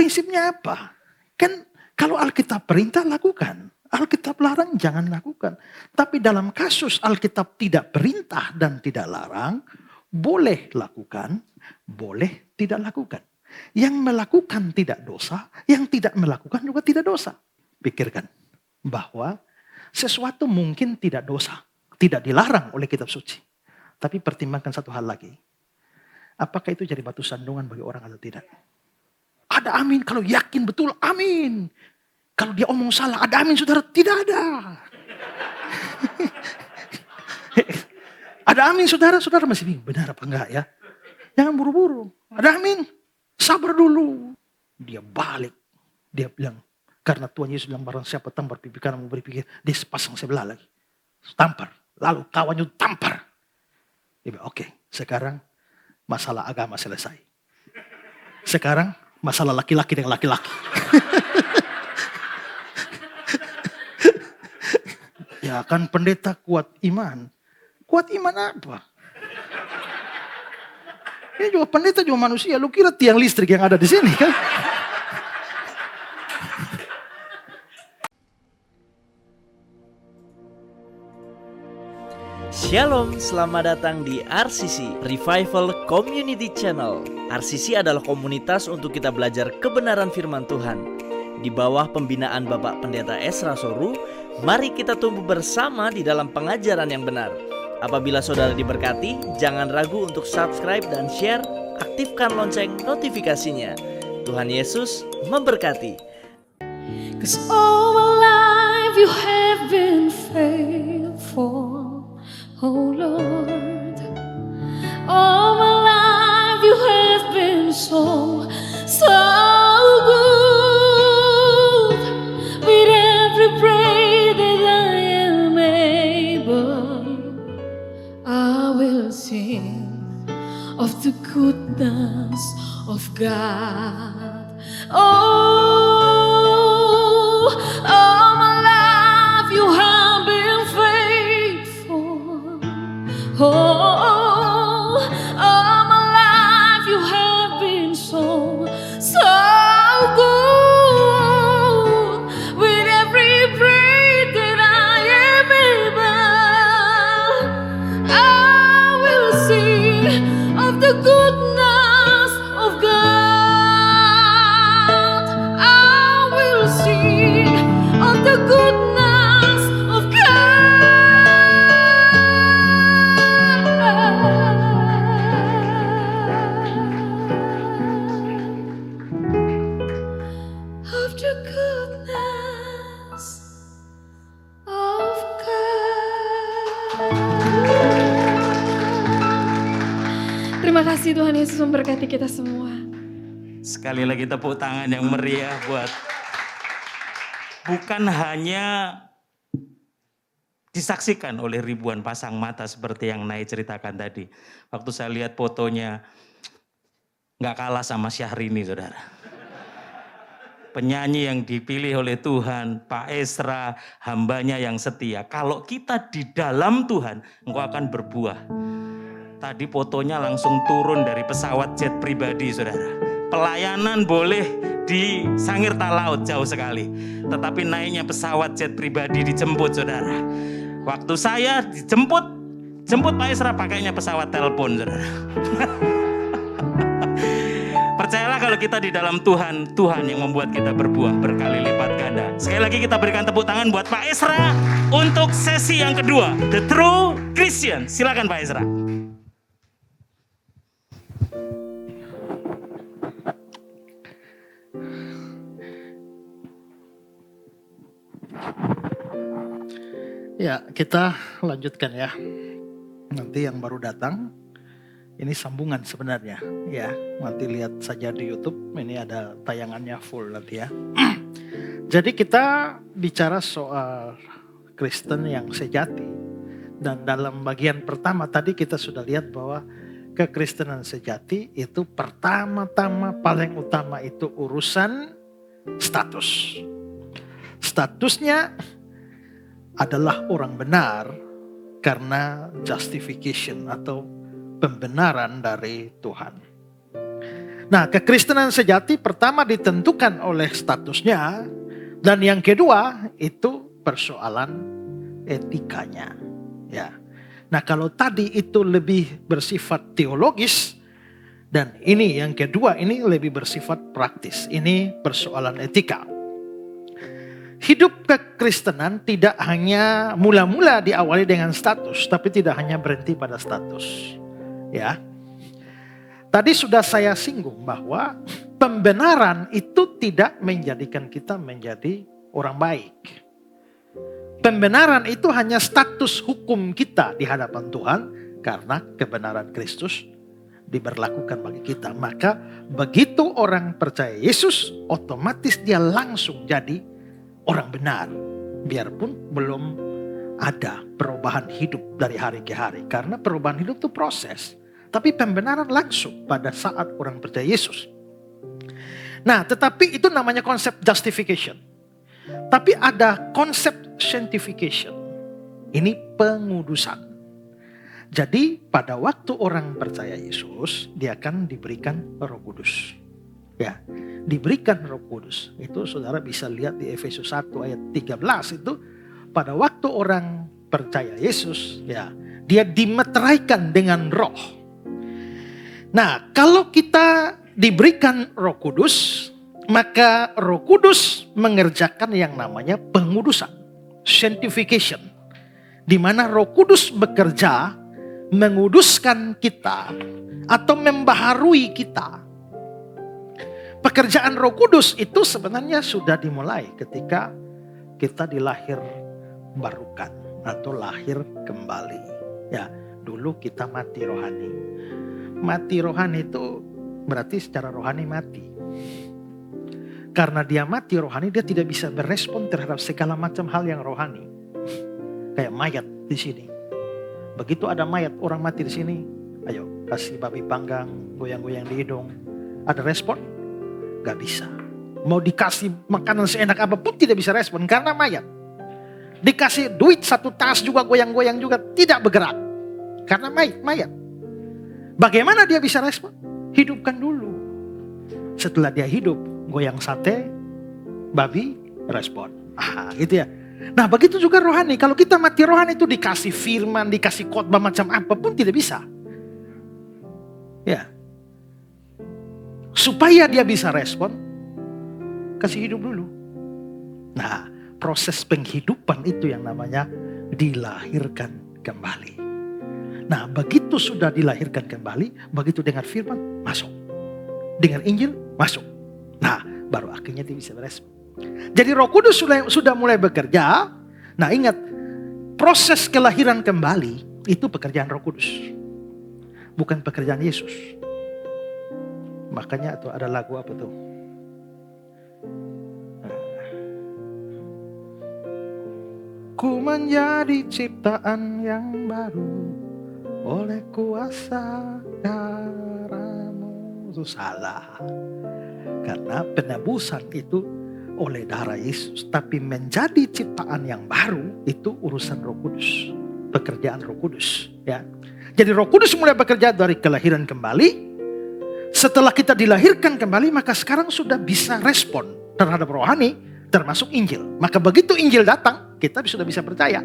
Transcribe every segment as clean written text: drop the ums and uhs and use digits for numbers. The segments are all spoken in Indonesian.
Prinsipnya apa? Kan kalau Alkitab perintah lakukan. Alkitab larang jangan lakukan. Tapi dalam kasus Alkitab tidak perintah dan tidak larang, boleh lakukan, boleh tidak lakukan. Yang melakukan tidak dosa, yang tidak melakukan juga tidak dosa. Pikirkan bahwa sesuatu mungkin tidak dosa, tidak dilarang oleh kitab suci. Tapi pertimbangkan satu hal lagi. Apakah itu jadi batu sandungan bagi orang atau tidak? Ada amin kalau yakin betul, amin. Kalau dia omong salah, ada amin saudara? Tidak ada. Ada amin saudara masih bingung. Benar apa enggak ya? Jangan buru-buru. Ada amin. Sabar dulu. Dia balik. Dia bilang, karena Tuhan Yesus bilang barang siapa tampar pipi kanan mau berpikir, dia pasang sebelah lagi. Tampar. Lalu kawannya tampar. Dia bilang, oke, sekarang masalah agama selesai. Sekarang masalah laki-laki dengan laki-laki. Ya kan pendeta kuat iman. Kuat iman apa? Ini juga pendeta juga manusia. Lu kira tiang listrik yang ada di sini kan? Shalom, selamat datang di RCC, Revival Community Channel. RCC adalah komunitas untuk kita belajar kebenaran firman Tuhan. Di bawah pembinaan Bapak Pendeta Esra Soru, mari kita tumbuh bersama di dalam pengajaran yang benar. Apabila saudara diberkati, jangan ragu untuk subscribe dan share, aktifkan lonceng notifikasinya. Tuhan Yesus memberkati. 'Cause all my life you have been faithful, oh Lord. All my life you have been so good. With every breath that I am able, I will sing of the goodness of God. Oh, all my life you have been faithful. Oh, all my life you have been so good. With every breath that I am able, I will sing of the goodness of God. I will sing of the goodness of God. Of the goodness of God. Terima kasih Tuhan Yesus memberkati kita semua. Sekali lagi tepuk tangan yang meriah buat bukan hanya disaksikan oleh ribuan pasang mata seperti yang Nay ceritakan tadi. Waktu saya lihat fotonya nggak kalah sama Syahrini, saudara. Penyanyi yang dipilih oleh Tuhan, Pak Esra, hambanya yang setia. Kalau kita di dalam Tuhan, engkau akan berbuah. Tadi fotonya langsung turun dari pesawat jet pribadi, saudara. Pelayanan boleh di Sangirta Laut jauh sekali. Tetapi naiknya pesawat jet pribadi dijemput, saudara. Waktu saya jemput Pak Esra pakainya pesawat telepon, saudara. Percayalah kalau kita di dalam Tuhan, Tuhan yang membuat kita berbuah berkali lipat ganda. Sekali lagi kita berikan tepuk tangan buat Pak Esra untuk sesi yang kedua, The True Christian. Silakan Pak Esra. Ya, kita lanjutkan ya. Nanti yang baru datang, ini sambungan sebenarnya. Ya, nanti lihat saja di YouTube, ini ada tayangannya full nanti ya. Jadi kita bicara soal Kristen yang sejati. Dan dalam bagian pertama tadi kita sudah lihat bahwa kekristenan sejati itu pertama-tama paling utama itu urusan status. Statusnya adalah orang benar karena justification atau pembenaran dari Tuhan. Nah, kekristenan sejati pertama ditentukan oleh statusnya, dan yang kedua itu persoalan etikanya. Ya. Nah, kalau tadi itu lebih bersifat teologis, dan ini yang kedua ini lebih bersifat praktis. Ini persoalan etika. Hidup kekristenan tidak hanya mula-mula diawali dengan status, tapi tidak hanya berhenti pada status. Ya. Tadi sudah saya singgung bahwa pembenaran itu tidak menjadikan kita menjadi orang baik. Pembenaran itu hanya status hukum kita di hadapan Tuhan karena kebenaran Kristus diberlakukan bagi kita. Maka begitu orang percaya Yesus, otomatis dia langsung jadi orang benar. Biarpun belum ada perubahan hidup dari hari ke hari. Karena perubahan hidup itu proses. Tapi pembenaran langsung pada saat orang percaya Yesus. Nah, tetapi itu namanya konsep justification. Tapi ada konsep sanctification. Ini pengudusan. Jadi pada waktu orang percaya Yesus, dia akan diberikan Roh Kudus. Ya, diberikan Roh Kudus. Itu saudara bisa lihat di Efesus 1 ayat 13 itu. Pada waktu orang percaya Yesus, ya, dia dimeteraikan dengan roh. Nah, kalau kita diberikan Roh Kudus, maka Roh Kudus mengerjakan yang namanya pengudusan, sanctification, di mana Roh Kudus bekerja menguduskan kita atau membaharui kita. Pekerjaan Roh Kudus itu sebenarnya sudah dimulai ketika kita dilahir barukan atau lahir kembali. Ya, dulu kita mati rohani. Mati rohani itu berarti secara rohani mati. Karena dia mati rohani, dia tidak bisa berespon terhadap segala macam hal yang rohani. Kayak mayat di sini. Begitu ada mayat orang mati di sini, ayo kasih babi panggang, goyang-goyang di hidung. Ada respon? Gak bisa. Mau dikasih makanan seenak apapun tidak bisa respon karena mayat. Dikasih duit 1 tas juga goyang-goyang juga tidak bergerak. Karena mayat. Bagaimana dia bisa respon? Hidupkan dulu. Setelah dia hidup, goyang sate, babi, respon. Gitu ya. Nah, begitu juga rohani. Kalau kita mati rohani itu dikasih firman, dikasih khotbah macam apapun tidak bisa. Ya. Supaya dia bisa respon, kasih hidup dulu. Nah, proses penghidupan itu yang namanya dilahirkan kembali. Nah, begitu sudah dilahirkan kembali, begitu dengar firman, masuk. Dengar Injil, masuk. Nah, baru akhirnya dia bisa berespon. Jadi Roh Kudus sudah mulai bekerja. Nah, ingat, proses kelahiran kembali itu pekerjaan Roh Kudus. Bukan pekerjaan Yesus. Makanya tuh ada lagu apa tuh? Ku menjadi ciptaan yang baru oleh kuasa darah-Mu. Itu salah. Karena penebusan itu oleh darah Yesus. Tapi menjadi ciptaan yang baru itu urusan Roh Kudus. Pekerjaan Roh Kudus. Ya. Jadi Roh Kudus mulai bekerja dari kelahiran kembali. Setelah kita dilahirkan kembali, maka sekarang sudah bisa respon terhadap rohani, termasuk Injil. Maka begitu Injil datang, kita sudah bisa percaya.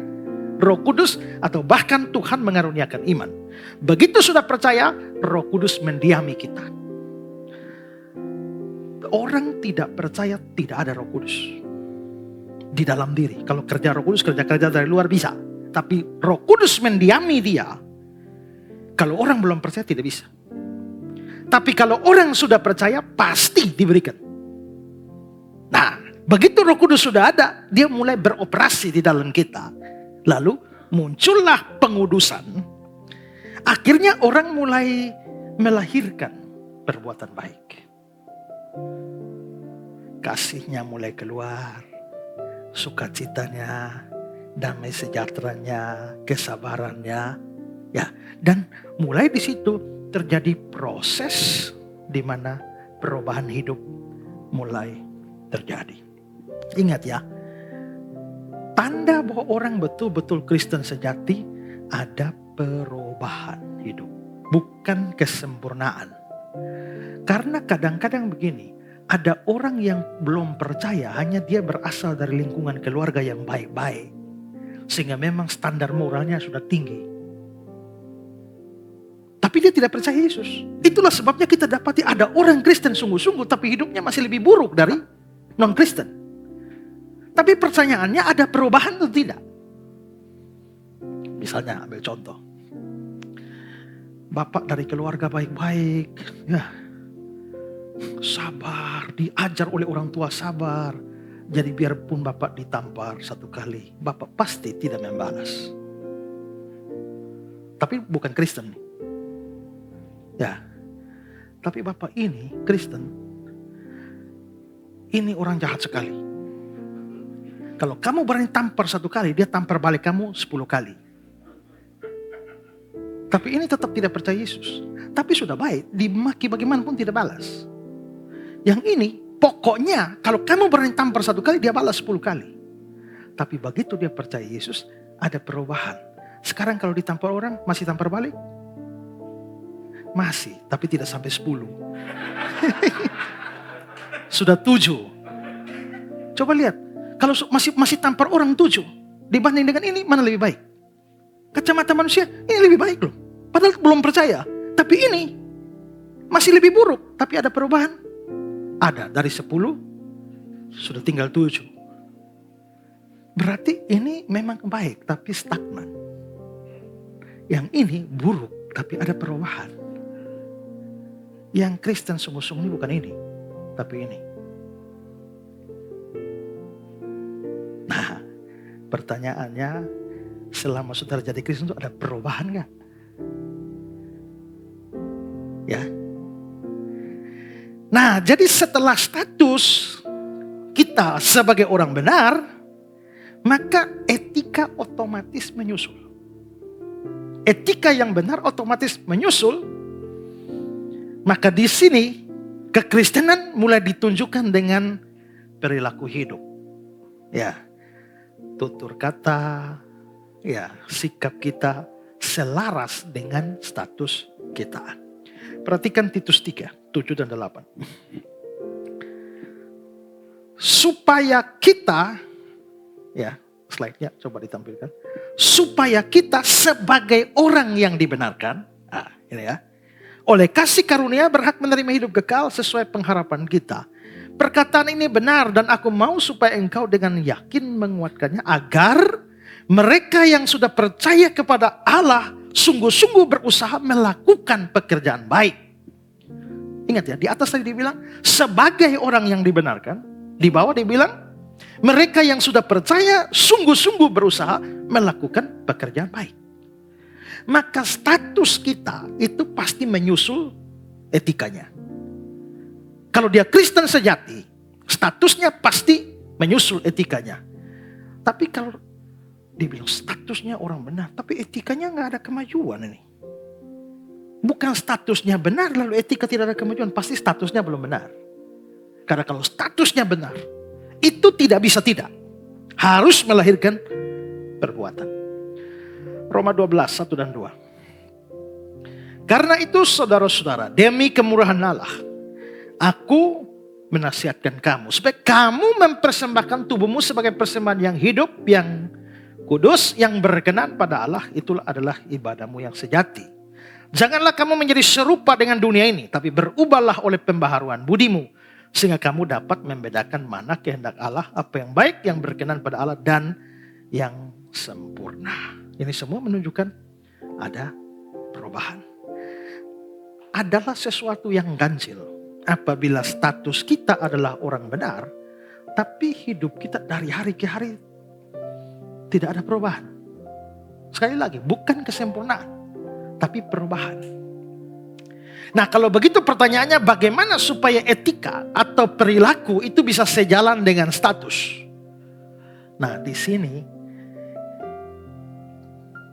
Roh Kudus atau bahkan Tuhan mengaruniakan iman. Begitu sudah percaya, Roh Kudus mendiami kita. Orang tidak percaya tidak ada Roh Kudus di dalam diri. Kalau kerja Roh Kudus, kerja-kerja dari luar bisa. Tapi Roh Kudus mendiami dia. Kalau orang belum percaya tidak bisa. Tapi kalau orang sudah percaya pasti diberikan. Nah, begitu Roh Kudus sudah ada, dia mulai beroperasi di dalam kita. Lalu muncullah pengudusan. Akhirnya orang mulai melahirkan perbuatan baik. Kasihnya mulai keluar. Sukacitanya, damai sejahteranya, kesabarannya. Ya, dan mulai di situ terjadi proses di mana perubahan hidup mulai terjadi. Ingat ya, tanda bahwa orang betul-betul Kristen sejati ada perubahan hidup, bukan kesempurnaan. Karena kadang-kadang begini, ada orang yang belum percaya hanya dia berasal dari lingkungan keluarga yang baik-baik. Sehingga memang standar moralnya sudah tinggi. Tapi dia tidak percaya Yesus. Itulah sebabnya kita dapati ada orang Kristen sungguh-sungguh tapi hidupnya masih lebih buruk dari non-Kristen. Tapi pertanyaannya ada perubahan atau tidak? Misalnya ambil contoh. Bapak dari keluarga baik-baik, ya, sabar, diajar oleh orang tua sabar. Jadi biarpun Bapak ditampar satu kali, Bapak pasti tidak membalas. Tapi bukan Kristen. Ya, tapi Bapak ini Kristen. Ini orang jahat sekali. Kalau kamu berani tampar satu kali, dia tampar balik kamu 10 kali. Tapi ini tetap tidak percaya Yesus. Tapi sudah baik, dimaki bagaimanapun tidak balas. Yang ini, pokoknya kalau kamu berani tampar satu kali, dia balas 10 kali. Tapi begitu dia percaya Yesus, ada perubahan. Sekarang kalau ditampar orang, masih tampar balik? Masih, tapi tidak sampai 10. Sudah 7. Coba lihat, kalau masih tampar orang 7, dibanding dengan ini, mana lebih baik? Kacamata manusia, ini lebih baik loh. Padahal belum percaya. Tapi ini masih lebih buruk. Tapi ada perubahan. Ada, dari 10 sudah tinggal 7. Berarti ini memang baik tapi stagnan. Yang ini buruk tapi ada perubahan. Yang Kristen sungguh-sungguh ini bukan ini, tapi ini. Nah, pertanyaannya, selama saudara jadi Kristen itu ada perubahan gak? Ya. Nah, jadi setelah status kita sebagai orang benar, maka etika otomatis menyusul. Etika yang benar otomatis menyusul. Maka di sini kekristenan mulai ditunjukkan dengan perilaku hidup. Ya, tutur kata, ya, sikap kita selaras dengan status kita. Perhatikan Titus 3, 7 dan 8. Supaya kita, ya, slide-nya coba ditampilkan. Supaya kita sebagai orang yang dibenarkan, ini ya, oleh kasih karunia berhak menerima hidup kekal sesuai pengharapan kita. Perkataan ini benar dan aku mau supaya engkau dengan yakin menguatkannya agar mereka yang sudah percaya kepada Allah sungguh-sungguh berusaha melakukan pekerjaan baik. Ingat ya, di atas tadi dibilang sebagai orang yang dibenarkan, di bawah dibilang mereka yang sudah percaya sungguh-sungguh berusaha melakukan pekerjaan baik. Maka status kita itu pasti menyusul etikanya. Kalau dia Kristen sejati, statusnya pasti menyusul etikanya. Tapi kalau dibilang statusnya orang benar, tapi etikanya nggak ada kemajuan ini. Bukan statusnya benar lalu etika tidak ada kemajuan, pasti statusnya belum benar. Karena kalau statusnya benar, itu tidak bisa tidak. Harus melahirkan perbuatan. Roma 12, 1 dan 2. Karena itu saudara-saudara, demi kemurahan Allah, aku menasihatkan kamu supaya kamu mempersembahkan tubuhmu sebagai persembahan yang hidup, yang kudus, yang berkenan pada Allah. Itulah adalah ibadahmu yang sejati. Janganlah kamu menjadi serupa dengan dunia ini, tapi berubahlah oleh pembaharuan budimu, sehingga kamu dapat membedakan mana kehendak Allah, apa yang baik, yang berkenan pada Allah, dan yang sempurna. Ini semua menunjukkan ada perubahan. Adalah sesuatu yang ganjil apabila status kita adalah orang benar, tapi hidup kita dari hari ke hari tidak ada perubahan. Sekali lagi, bukan kesempurnaan, tapi perubahan. Nah, kalau begitu pertanyaannya bagaimana supaya etika atau perilaku itu bisa sejalan dengan status? Nah, di sini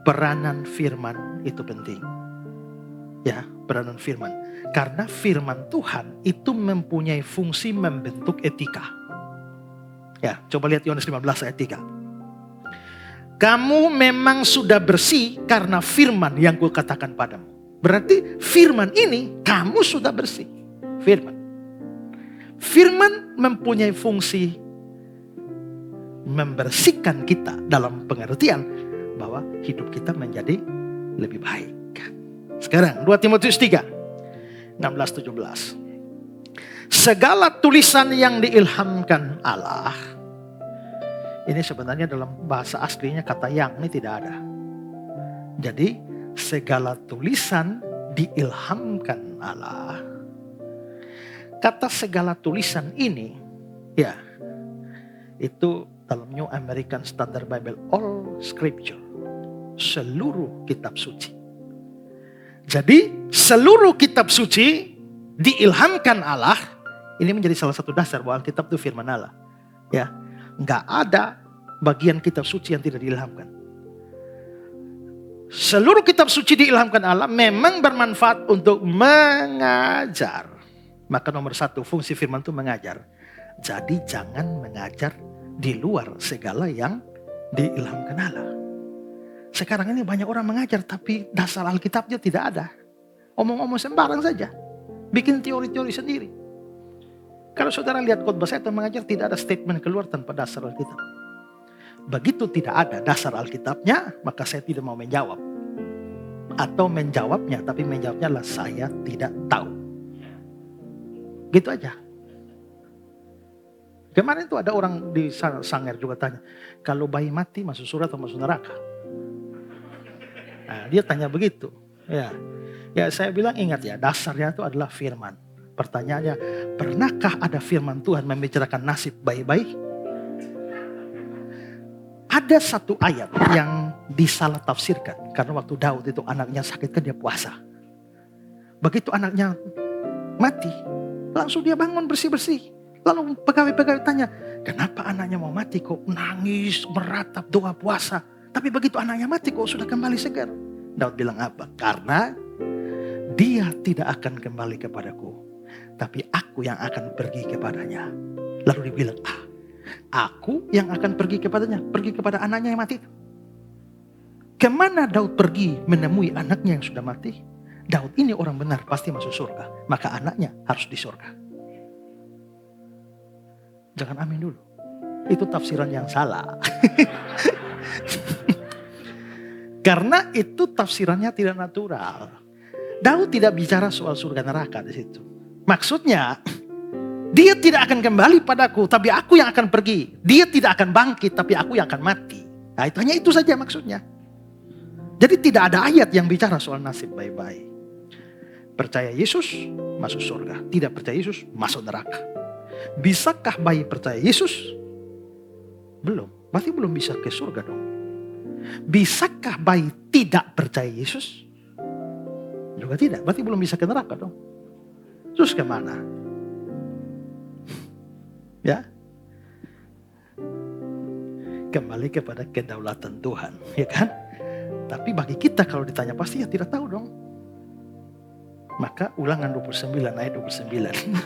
peranan firman itu penting. Ya, peranan firman. Karena firman Tuhan itu mempunyai fungsi membentuk etika. Ya, coba lihat Yohanes 15 ayat 3. Kamu memang sudah bersih karena firman yang kukatakan padamu. Berarti firman ini kamu sudah bersih. Firman. Firman mempunyai fungsi membersihkan kita dalam pengertian bahwa hidup kita menjadi lebih baik. Sekarang 2 Timotius 3, 16-17. Segala tulisan yang diilhamkan Allah. Ini sebenarnya dalam bahasa aslinya kata yang ini tidak ada. Jadi segala tulisan diilhamkan Allah. Kata segala tulisan ini ya itu dalam New American Standard Bible, all scripture, seluruh kitab suci. Jadi seluruh kitab suci diilhamkan Allah. Ini menjadi salah satu dasar bahwa Alkitab itu firman Allah. Ya, nggak ada bagian kitab suci yang tidak diilhamkan. Seluruh kitab suci diilhamkan Allah, memang bermanfaat untuk mengajar. Maka nomor 1 fungsi firman itu mengajar. Jadi jangan mengajar di luar segala yang diilhamkan Allah. Sekarang ini banyak orang mengajar tapi dasar Alkitabnya tidak ada. Omong-omong sembarang saja. Bikin teori-teori sendiri. Kalau saudara lihat khotbah saya atau mengajar, tidak ada statement keluar tanpa dasar Alkitab. Begitu tidak ada dasar Alkitabnya, maka saya tidak mau menjawab. Atau menjawabnya, tapi menjawabnya adalah saya tidak tahu. Gitu aja. Kemarin itu ada orang di Sanger juga tanya, kalau bayi mati masuk surga atau masuk neraka? Nah, dia tanya begitu. Ya saya bilang ingat ya, dasarnya itu adalah firman. Pertanyaannya, pernahkah ada firman Tuhan membicarakan nasib bayi-bayi? Ada satu ayat yang disalah tafsirkan. Karena waktu Daud itu anaknya sakit kan dia puasa. Begitu anaknya mati, langsung dia bangun bersih-bersih. Lalu pegawai-pegawai tanya, kenapa anaknya mau mati kok nangis, meratap, doa puasa. Tapi begitu anaknya mati kok sudah kembali segar. Daud bilang apa? Karena dia tidak akan kembali kepadaku, tapi aku yang akan pergi kepadanya. Lalu dia bilang, aku yang akan pergi kepadanya, pergi kepada anaknya yang mati itu. Kemana Daud pergi menemui anaknya yang sudah mati? Daud ini orang benar, pasti masuk surga. Maka anaknya harus di surga. Jangan amin dulu. Itu tafsiran yang salah. Karena itu tafsirannya tidak natural. Daud tidak bicara soal surga neraka di situ. Maksudnya, dia tidak akan kembali padaku, tapi aku yang akan pergi. Dia tidak akan bangkit, tapi aku yang akan mati. Nah, itu hanya itu saja maksudnya. Jadi tidak ada ayat yang bicara soal nasib bayi-bayi. Percaya Yesus, masuk surga. Tidak percaya Yesus, masuk neraka. Bisakah bayi percaya Yesus? Belum. Berarti belum bisa ke surga dong. Bisakah bayi tidak percaya Yesus? Juga tidak. Berarti belum bisa ke neraka dong. Terus kemana? Ya. Kembali kepada kedaulatan Tuhan. Ya kan? Tapi bagi kita kalau ditanya pasti ya tidak tahu dong. Maka Ulangan 29 ayat 29.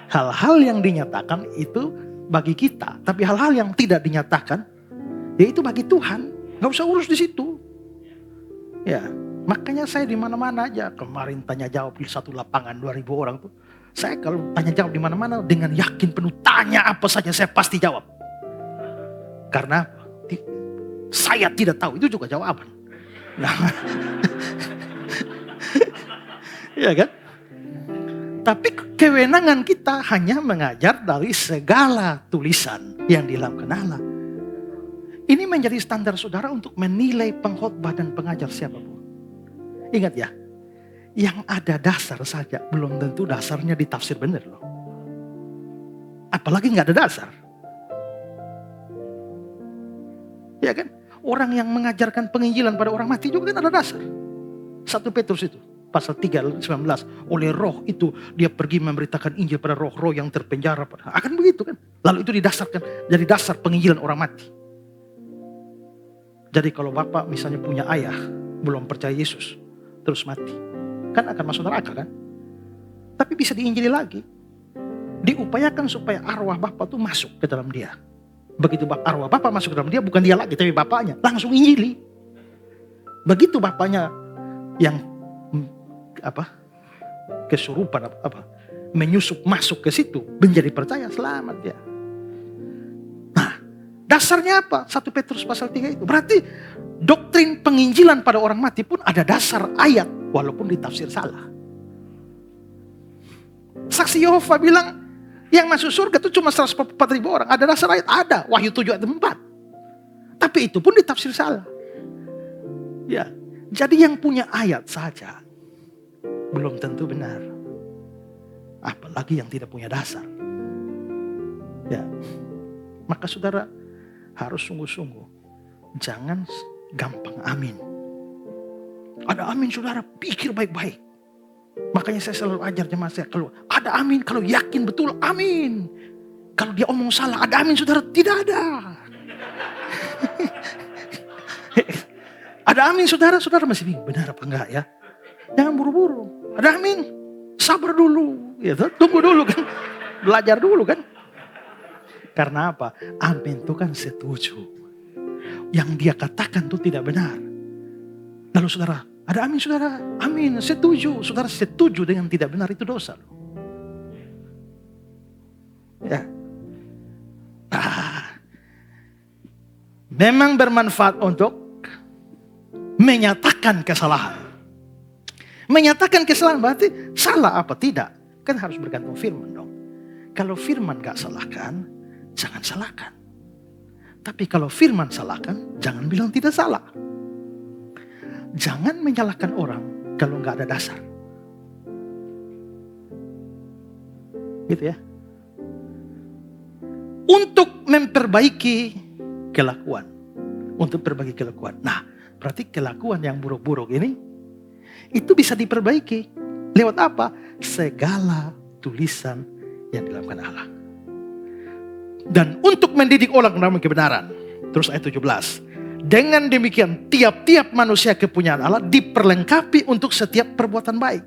Hal-hal yang dinyatakan itu bagi kita. Tapi hal-hal yang tidak dinyatakan, yaitu bagi Tuhan. Gak usah urus di situ. Ya, makanya saya di mana-mana aja. Kemarin tanya jawab di satu lapangan 2.000 orang tuh. Saya kalau tanya jawab di mana-mana dengan yakin penuh, tanya apa saja saya pasti jawab. Karena saya tidak tahu, itu juga jawaban. Nah, ya kan? Tapi kewenangan kita hanya mengajar dari segala tulisan yang diilhamkan Allah. Ini menjadi standar saudara untuk menilai pengkhotbah dan pengajar siapapun. Ingat ya, yang ada dasar saja belum tentu dasarnya ditafsir benar loh. Apalagi nggak ada dasar. Ya kan? Orang yang mengajarkan penginjilan pada orang mati juga kan ada dasar. 1 Petrus itu. Pasal 3, 19. Oleh roh itu dia pergi memberitakan Injil pada roh-roh yang terpenjara. Akan begitu kan. Lalu itu didasarkan jadi dasar penginjilan orang mati. Jadi kalau bapak misalnya punya ayah belum percaya Yesus terus mati, kan akan masuk neraka kan. Tapi bisa diinjili lagi. Diupayakan supaya arwah bapak tuh masuk ke dalam dia. Begitu arwah bapak masuk ke dalam dia, bukan dia lagi tapi bapaknya, langsung injili. Begitu bapaknya yang kesurupan menyusup masuk ke situ, menjadi percaya, selamat dia. Nah, dasarnya apa? 1 Petrus pasal 3 itu. Berarti doktrin penginjilan pada orang mati pun ada dasar ayat, walaupun ditafsir salah. Saksi Yehova bilang, yang masuk surga itu cuma 144.000 orang. Ada dasar ayat? Ada. Wahyu 7 ayat 4. Tapi itu pun ditafsir salah. Ya, jadi yang punya ayat saja belum tentu benar. Apalagi yang tidak punya dasar. Ya, maka saudara harus sungguh-sungguh. Jangan gampang amin. Ada amin saudara, pikir baik-baik. Makanya saya selalu ajar jemaat saya, kalau ada amin, kalau yakin betul amin. Kalau dia omong salah, ada amin saudara, tidak ada. Ada amin saudara, saudara masih bingung, benar apa enggak ya? Jangan buru-buru. Ada amin, sabar dulu, ya, tunggu dulu kan, belajar dulu kan. Karena apa? Amin itu kan setuju. Yang dia katakan itu tidak benar. Lalu saudara, ada amin saudara, amin, setuju. Saudara setuju dengan tidak benar itu dosa. Ya. Memang bermanfaat untuk menyatakan kesalahan. Menyatakan kesalahan berarti salah apa tidak? Kan harus bergantung firman dong. Kalau firman gak salahkan, jangan salahkan. Tapi kalau firman salahkan, jangan bilang tidak salah. Jangan menyalahkan orang kalau gak ada dasar. Gitu ya. Untuk memperbaiki kelakuan. Untuk perbaiki kelakuan. Nah, berarti kelakuan yang buruk-buruk ini itu bisa diperbaiki. Lewat apa? Segala tulisan yang dilakukan Allah. Dan untuk mendidik orang dalam kebenaran. Terus ayat 17. Dengan demikian tiap-tiap manusia kepunyaan Allah diperlengkapi untuk setiap perbuatan baik.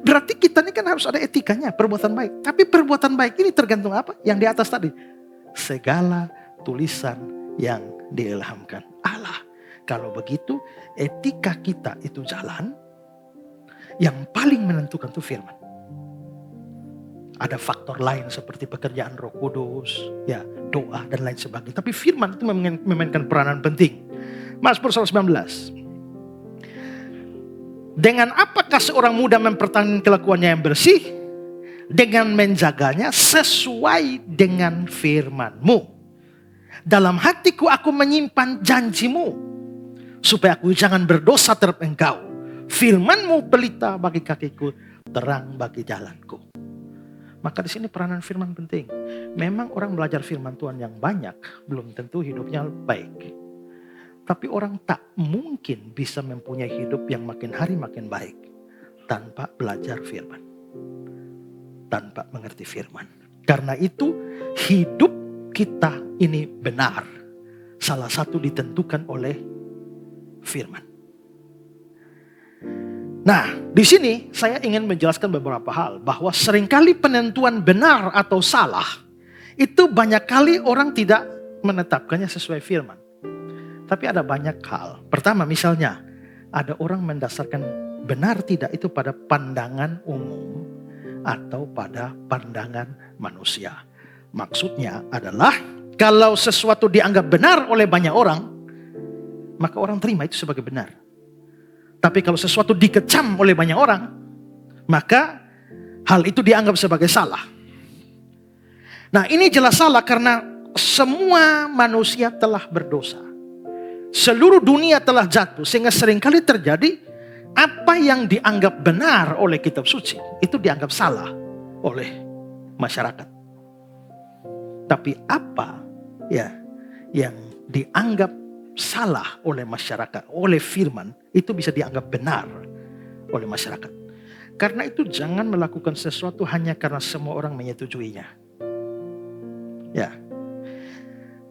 Berarti kita ini kan harus ada etikanya, perbuatan baik. Tapi perbuatan baik ini tergantung apa? Yang di atas tadi. Segala tulisan yang diilhamkan Allah. Kalau begitu, etika kita itu jalan, yang paling menentukan itu firman. Ada faktor lain seperti pekerjaan Roh Kudus, ya, doa dan lain sebagainya. Tapi firman itu memainkan peranan penting. Mazmur 119. Dengan apakah seorang muda mempertahankan kelakuannya yang bersih? Dengan menjaganya sesuai dengan firman-Mu. Dalam hatiku aku menyimpan janji-Mu, supaya aku jangan berdosa terhadap Engkau. Firman-Mu pelita bagi kakiku, terang bagi jalanku. Maka di sini peranan firman penting. Memang orang belajar firman Tuhan yang banyak, belum tentu hidupnya baik. Tapi orang tak mungkin bisa mempunyai hidup yang makin hari makin baik tanpa belajar firman. Tanpa mengerti firman. Karena itu hidup kita ini benar. Salah satu ditentukan oleh firman. Nah, di sini saya ingin menjelaskan beberapa hal. Bahwa seringkali penentuan benar atau salah, itu banyak kali orang tidak menetapkannya sesuai firman. Tapi ada banyak hal. Pertama misalnya, ada orang mendasarkan benar tidak itu pada pandangan umum atau pada pandangan manusia. Maksudnya adalah kalau sesuatu dianggap benar oleh banyak orang, maka orang terima itu sebagai benar. Tapi kalau sesuatu dikecam oleh banyak orang, maka hal itu dianggap sebagai salah. Nah, ini jelas salah karena semua manusia telah berdosa. Seluruh dunia telah jatuh sehingga seringkali terjadi apa yang dianggap benar oleh kitab suci itu dianggap salah oleh masyarakat. Tapi apa ya yang dianggap salah oleh masyarakat, oleh firman, itu bisa dianggap benar oleh masyarakat. Karena itu jangan melakukan sesuatu hanya karena semua orang menyetujuinya. Ya.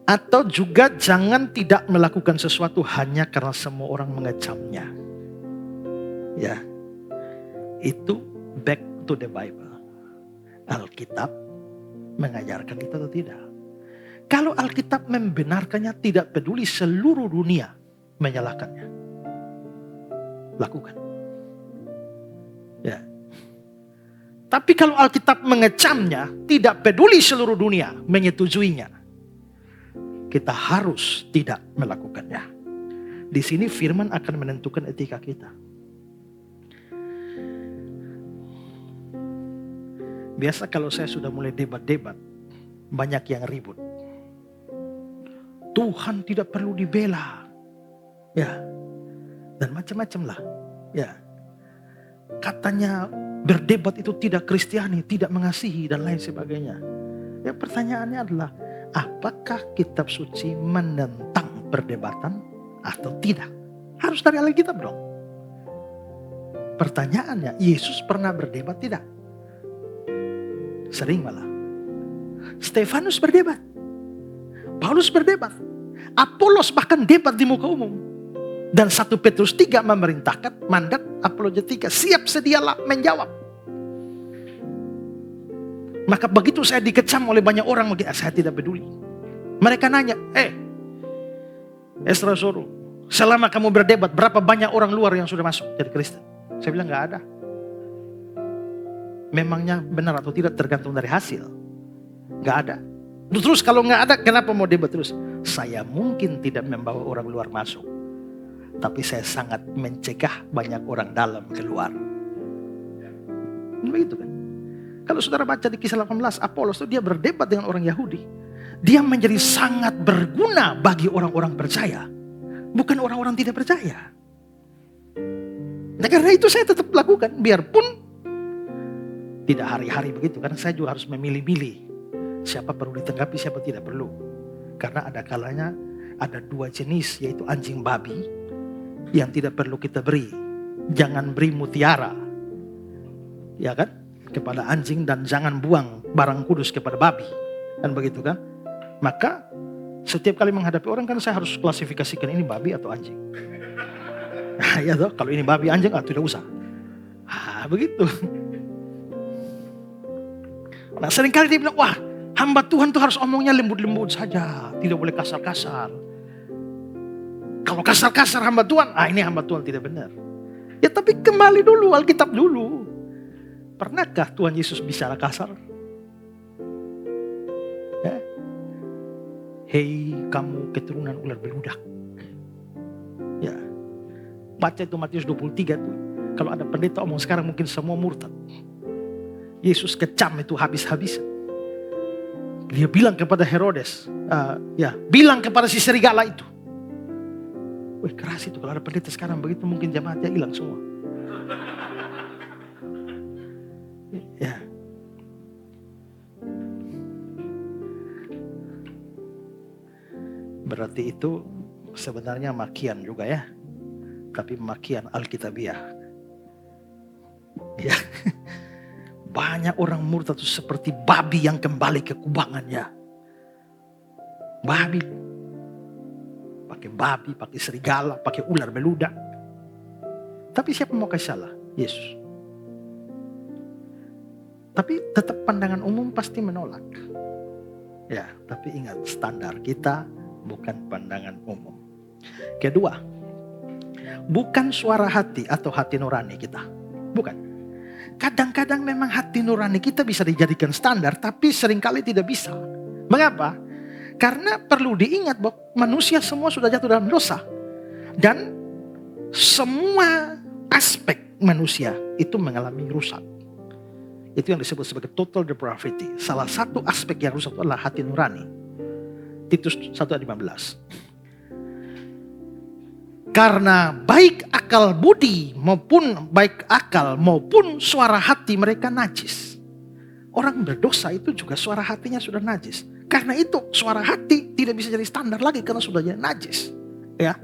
Atau juga jangan tidak melakukan sesuatu hanya karena semua orang mengecamnya. Ya. Itu back to the Bible. Alkitab mengajarkan itu atau tidak? Kalau Alkitab membenarkannya, tidak peduli seluruh dunia menyalahkannya. Lakukan. Ya. Tapi kalau Alkitab mengecamnya, tidak peduli seluruh dunia menyetujuinya, kita harus tidak melakukannya. Di sini firman akan menentukan etika kita. Biasa kalau saya sudah mulai debat-debat, banyak yang ribut. Tuhan tidak perlu dibela. Ya. Dan macam-macam lah. Ya. Katanya berdebat itu tidak Kristiani, tidak mengasihi dan lain sebagainya. Ya, pertanyaannya adalah, apakah kitab suci menentang perdebatan atau tidak? Harus dari Alkitab dong. Pertanyaannya, Yesus pernah berdebat tidak? Sering malah. Stefanus berdebat. Paulus berdebat. Apolos bahkan debat di muka umum. Dan 1 Petrus 3 memerintahkan mandat apologetika. Siap sedialah menjawab. Maka begitu saya dikecam oleh banyak orang, saya tidak peduli. Mereka nanya, Ezra Soro, selama kamu berdebat, berapa banyak orang luar yang sudah masuk jadi Kristen? Saya bilang gak ada. Memangnya benar atau tidak tergantung dari hasil. Gak ada. Terus kalau gak ada, kenapa mau debat terus? Saya mungkin tidak membawa orang luar masuk, tapi saya sangat mencegah banyak orang dalam keluar. Begitu kan? Kalau saudara baca di Kisah 18, Apolos itu dia berdebat dengan orang Yahudi. Dia menjadi sangat berguna bagi orang-orang percaya, bukan orang-orang tidak percaya. Nah, karena itu saya tetap lakukan, biarpun tidak hari-hari begitu, karena saya juga harus memilih-milih siapa perlu ditanggapi, siapa tidak perlu. Karena ada kalanya ada 2 jenis, yaitu anjing babi yang tidak perlu kita beri. Jangan beri mutiara, ya kan, kepada anjing, dan jangan buang barang kudus kepada babi, kan begitu kan? Maka setiap kali menghadapi orang kan saya harus klasifikasikan ini babi atau anjing. Nah, ya toh, kalau ini babi anjing tidak usah. Begitu. Nah, seringkali dia bilang, wah, hamba Tuhan tuh harus omongnya lembut-lembut saja, tidak boleh kasar-kasar. Kalau kasar-kasar hamba Tuhan, ini hamba Tuhan tidak benar. Ya tapi kembali dulu Alkitab dulu. Pernahkah Tuhan Yesus bicara kasar? Ya? Hei kamu keturunan ular beludak. Ya. Baca itu Matius 23 tuh. Kalau ada pendeta omong sekarang mungkin semua murtad. Yesus kecam itu habis-habisan. Dia bilang kepada Herodes, bilang kepada si serigala itu. Wih, keras itu, kalau ada pendeta sekarang begitu mungkin jemaatnya hilang semua. Ya. Berarti itu sebenarnya makian juga ya. Tapi makian Alkitabiah. Ya. Banyak orang murtad itu seperti babi yang kembali ke kubangannya. Babi. Pakai serigala, pakai ular beludak. Tapi siapa mau kasih salah? Yesus. Tapi tetap pandangan umum pasti menolak. Ya, tapi ingat standar kita bukan pandangan umum. Kedua, bukan suara hati atau hati nurani kita. Bukan. Kadang-kadang memang hati nurani kita bisa dijadikan standar, tapi seringkali tidak bisa. Mengapa? Karena perlu diingat bahwa manusia semua sudah jatuh dalam dosa. Dan semua aspek manusia itu mengalami rusak. Itu yang disebut sebagai total depravity. Salah satu aspek yang rusak adalah hati nurani. Titus 1:15. Karena baik akal budi maupun suara hati mereka najis. Orang berdosa itu juga suara hatinya sudah najis. Karena itu suara hati tidak bisa jadi standar lagi karena sudah jadi najis. Ya.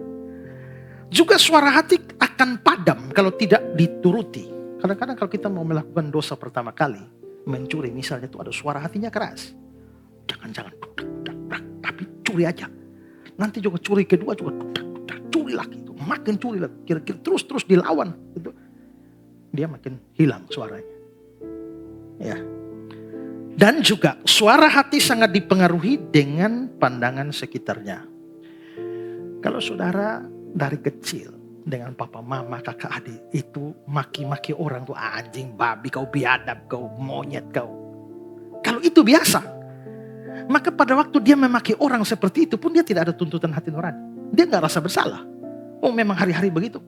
Juga suara hati akan padam kalau tidak dituruti. Kadang-kadang kalau kita mau melakukan dosa pertama kali, mencuri misalnya, itu ada suara hatinya keras. Jangan, tapi curi aja. Nanti juga curi kedua juga curi lagi. Makin curi lagi, kira-kira terus dilawan. Gitu. Dia makin hilang suaranya. Ya. Dan juga suara hati sangat dipengaruhi dengan pandangan sekitarnya. Kalau saudara dari kecil dengan papa, mama, kakak, adik itu maki-maki orang tuh, anjing, babi, kau biadab, kau monyet, kau. Kalau itu biasa, maka pada waktu dia memaki orang seperti itu pun dia tidak ada tuntutan hati nurani. Dia nggak rasa bersalah. Oh, memang hari-hari begitu.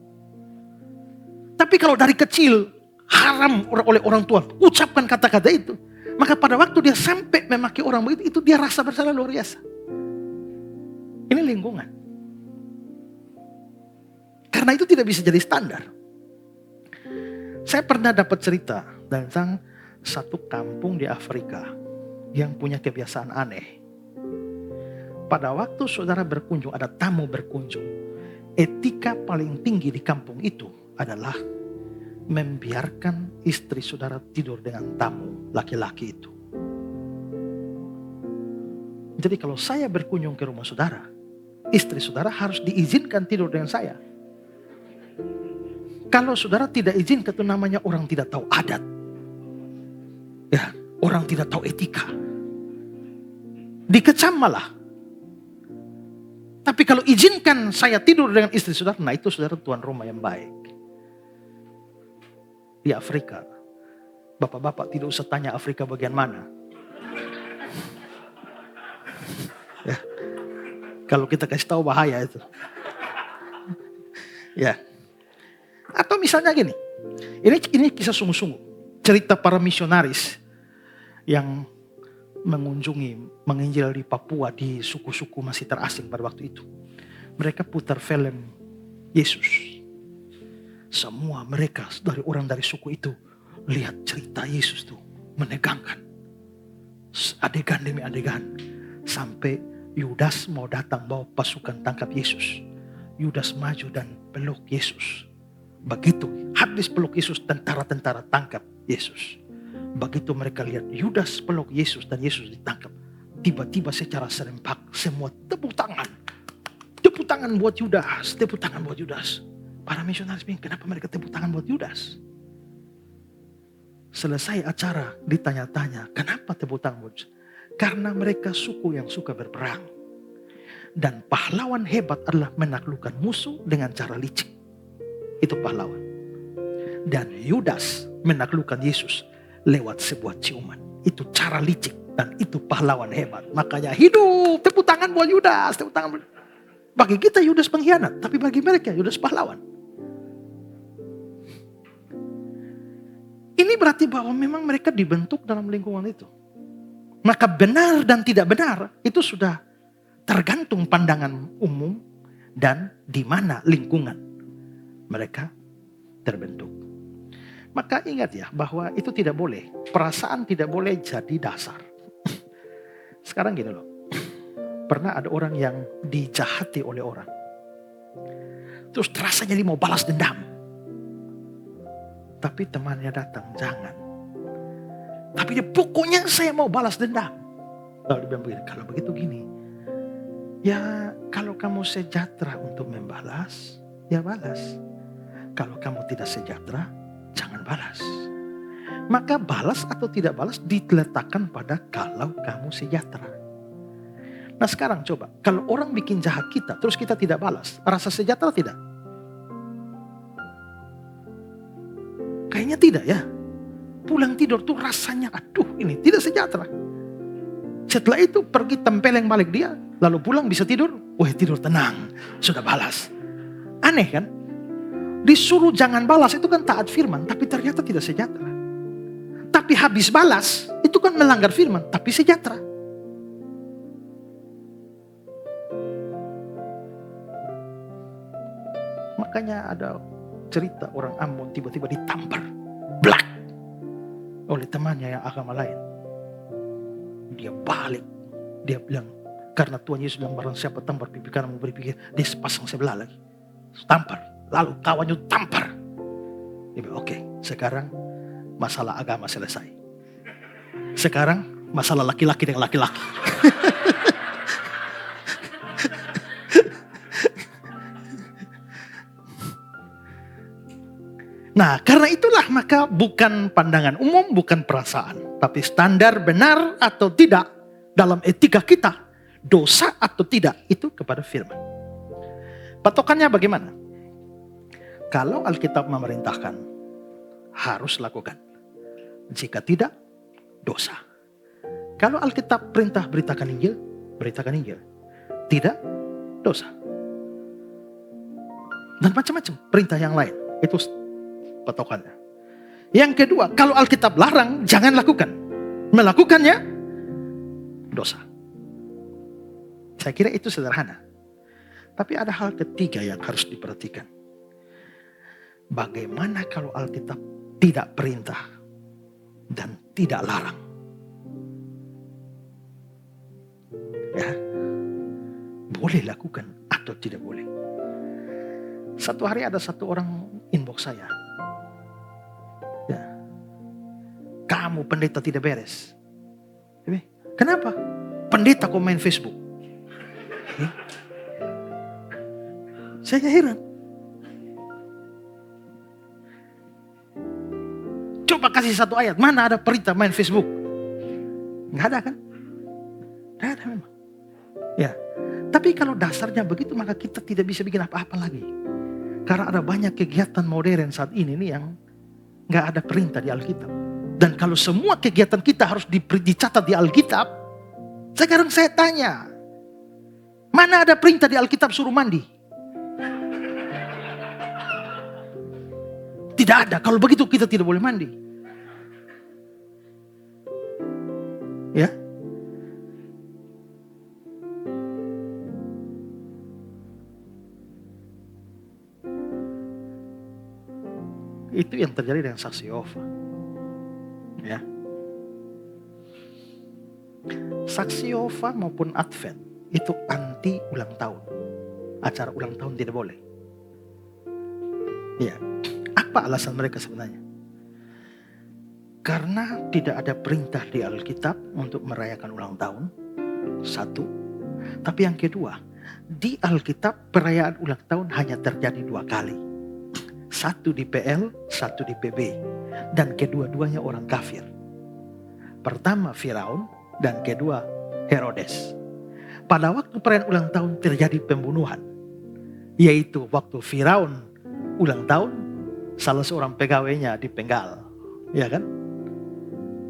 Tapi kalau dari kecil haram oleh orang tua ucapkan kata-kata itu, maka pada waktu dia sampai memaki orang begitu, itu dia rasa bersalah luar biasa. Ini lingkungan. Karena itu tidak bisa jadi standar. Saya pernah dapat cerita tentang satu kampung di Afrika yang punya kebiasaan aneh. Pada waktu saudara berkunjung, ada tamu berkunjung, etika paling tinggi di kampung itu adalah membiarkan istri saudara tidur dengan tamu laki-laki itu. Jadi kalau saya berkunjung ke rumah saudara, istri saudara harus diizinkan tidur dengan saya. Kalau saudara tidak izin, itu namanya orang tidak tahu adat. Ya, orang tidak tahu etika. Dikecam malah. Tapi kalau izinkan saya tidur dengan istri saudara, nah itu saudara tuan rumah yang baik. Di Afrika, bapak-bapak tidak usah tanya Afrika bagian mana. Ya. Kalau kita kasih tahu bahaya itu. Ya. Atau misalnya gini, ini kisah sungguh-sungguh. Cerita para misionaris yang menginjil di Papua, di suku-suku masih terasing pada waktu itu. Mereka putar film Yesus. Semua mereka dari orang dari suku itu lihat cerita Yesus tuh menegangkan. Adegan demi adegan. Sampai Yudas mau datang bawa pasukan tangkap Yesus. Yudas maju dan peluk Yesus. Begitu habis peluk Yesus, tentara-tentara tangkap Yesus. Begitu mereka lihat Yudas peluk Yesus dan Yesus ditangkap, tiba-tiba secara serempak semua tepuk tangan. Tepuk tangan buat Yudas, tepuk tangan buat Yudas. Para misionaris bingung, kenapa mereka tepuk tangan buat Yudas? Selesai acara ditanya-tanya, kenapa tepuk tangan buat Yudas? Karena mereka suku yang suka berperang. Dan pahlawan hebat adalah menaklukkan musuh dengan cara licik. Itu pahlawan. Dan Yudas menaklukkan Yesus lewat sebuah ciuman. Itu cara licik dan itu pahlawan hebat. Makanya hidup, tepuk tangan buat Yudas, tepuk tangan. Bagi kita Yudas pengkhianat, tapi bagi mereka Yudas pahlawan. Ini berarti bahwa memang mereka dibentuk dalam lingkungan itu. Maka benar dan tidak benar itu sudah tergantung pandangan umum dan di mana lingkungan mereka terbentuk. Maka ingat ya bahwa itu tidak boleh. Perasaan tidak boleh jadi dasar. Sekarang gini loh. Pernah ada orang yang dijahati oleh orang. Terus terasa jadi mau balas dendam. Tapi temannya datang, jangan. Tapi dia pokoknya saya mau balas dendam. Lalu dia bilang begini, kalau begitu gini. Ya kalau kamu sejahtera untuk membalas, ya balas. Kalau kamu tidak sejahtera, jangan balas. Maka balas atau tidak balas diletakkan pada kalau kamu sejahtera. Nah sekarang coba, kalau orang bikin jahat kita, terus kita tidak balas, rasa sejahtera tidak? Kayaknya tidak ya. Pulang tidur tuh rasanya, aduh ini tidak sejahtera. Setelah itu pergi tempeleng balik dia, lalu pulang bisa tidur, wah tidur tenang, sudah balas. Aneh kan? Disuruh jangan balas itu kan taat firman, tapi ternyata tidak sejahtera. Tapi habis balas, itu kan melanggar firman, tapi sejahtera. Makanya ada cerita orang Ambon tiba-tiba ditampar, blak, oleh temannya yang agama lain. Dia balik, dia bilang, karena Tuhan Yesus bilang barang siapa tampar pipi kanan mau berpikir, dia sepasang sebelah lagi. Tampar. Lalu kawannya tampar. Dia bilang, oke, sekarang masalah agama selesai. Sekarang masalah laki-laki dengan laki-laki. Nah, karena itulah maka bukan pandangan umum, bukan perasaan. Tapi standar benar atau tidak dalam etika kita, dosa atau tidak, itu kepada firman. Patokannya bagaimana? Kalau Alkitab memerintahkan, harus lakukan. Jika tidak, dosa. Kalau Alkitab perintah beritakan Injil, beritakan Injil. Tidak, dosa. Dan macam-macam perintah yang lain. Itu patokannya. Yang kedua, kalau Alkitab larang, jangan lakukan. Melakukannya, dosa. Saya kira itu sederhana. Tapi ada hal ketiga yang harus diperhatikan. Bagaimana kalau Alkitab tidak perintah dan tidak larang? Ya, boleh lakukan atau tidak boleh. Satu hari ada satu orang inbox saya. Ya, kamu pendeta tidak beres. Kenapa? Pendeta kok main Facebook? Saya heran. Coba kasih satu ayat. Mana ada perintah main Facebook? Nggak ada kan? Nggak ada memang. Ya. Tapi kalau dasarnya begitu, maka kita tidak bisa bikin apa-apa lagi. Karena ada banyak kegiatan modern saat ini nih yang nggak ada perintah di Alkitab. Dan kalau semua kegiatan kita harus dicatat di Alkitab, sekarang saya tanya, mana ada perintah di Alkitab suruh mandi? Tidak ada. Kalau begitu kita tidak boleh mandi. Ya. Itu yang terjadi dengan saksi Yehova. Ya. Saksi Yehova maupun Advent itu anti ulang tahun. Acara ulang tahun tidak boleh. Ya. Apa alasan mereka sebenarnya? Karena tidak ada perintah di Alkitab untuk merayakan ulang tahun. Satu. Tapi yang kedua, di Alkitab perayaan ulang tahun hanya terjadi 2 kali. Satu di PL, satu di PB. Dan kedua-duanya orang kafir. Pertama Firaun dan kedua Herodes. Pada waktu perayaan ulang tahun terjadi pembunuhan. Yaitu waktu Firaun ulang tahun, salah seorang pegawainya dipenggal. Ya kan?